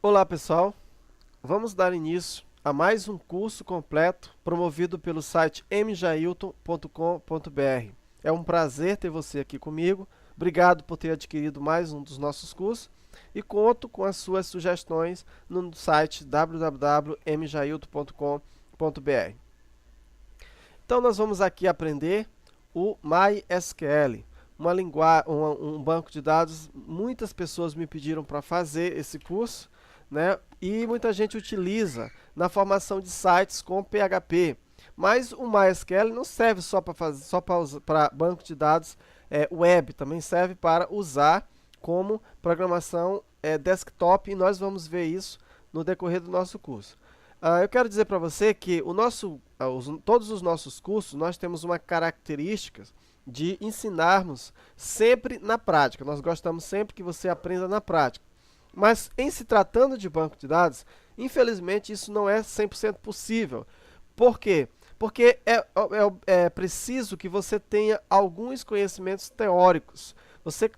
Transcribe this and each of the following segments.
Olá pessoal, vamos dar início a mais um curso completo promovido pelo site mjailton.com.br. É um prazer ter você aqui comigo, obrigado por ter adquirido mais um dos nossos cursos e conto com as suas sugestões no site www.mjailton.com.br. Então nós vamos aqui aprender o MySQL, um banco de dados. Muitas pessoas me pediram para fazer esse curso, né? E muita gente utiliza na formação de sites com PHP. Mas o MySQL não serve só para banco de dados web, também serve para usar como programação desktop, e nós vamos ver isso no decorrer do nosso curso. Eu quero dizer para você que todos os nossos cursos, nós temos uma característica de ensinarmos sempre na prática. Nós gostamos sempre que você aprenda na prática. Mas em se tratando de banco de dados, infelizmente isso não é 100% possível. Por quê? Porque é preciso que você tenha alguns conhecimentos teóricos. Você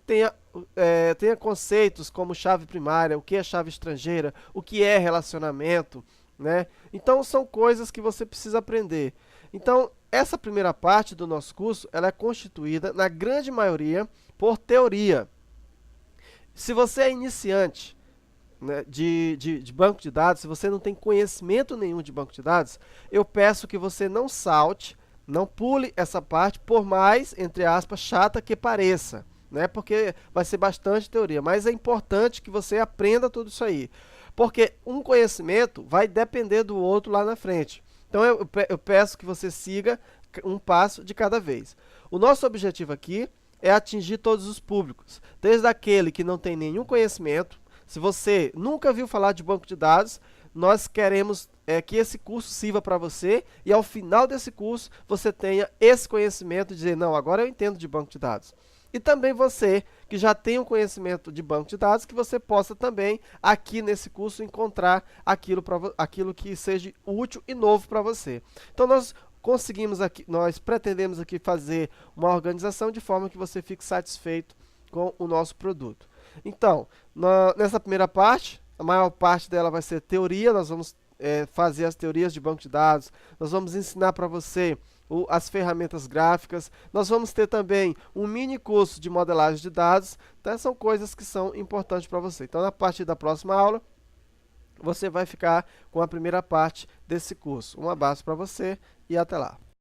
tenha conceitos como chave primária, o que é chave estrangeira, o que é relacionamento, né? Então são coisas que você precisa aprender. Então essa primeira parte do nosso curso, ela é constituída na grande maioria por teoria. Se você é iniciante, né, de banco de dados, se você não tem conhecimento nenhum de banco de dados, eu peço que você não salte, não pule essa parte, por mais, entre aspas, chata que pareça, né? Porque vai ser bastante teoria, mas é importante que você aprenda tudo isso aí. Porque um conhecimento vai depender do outro lá na frente. Então eu peço que você siga um passo de cada vez. O nosso objetivo aqui é atingir todos os públicos, desde aquele que não tem nenhum conhecimento. Se você nunca viu falar de banco de dados, nós queremos que esse curso sirva para você, e ao final desse curso você tenha esse conhecimento de dizer, não, agora eu entendo de banco de dados. E também você que já tem um conhecimento de banco de dados, que você possa também aqui nesse curso encontrar aquilo que seja útil e novo para você. Então nós pretendemos aqui fazer uma organização de forma que você fique satisfeito com o nosso produto. Então, nessa primeira parte, a maior parte dela vai ser teoria. Nós vamos fazer as teorias de banco de dados, nós vamos ensinar para você as ferramentas gráficas, nós vamos ter também um mini curso de modelagem de dados. Então são coisas que são importantes para você. Então, na partir da próxima aula, você vai ficar com a primeira parte desse curso. Um abraço para você e até lá.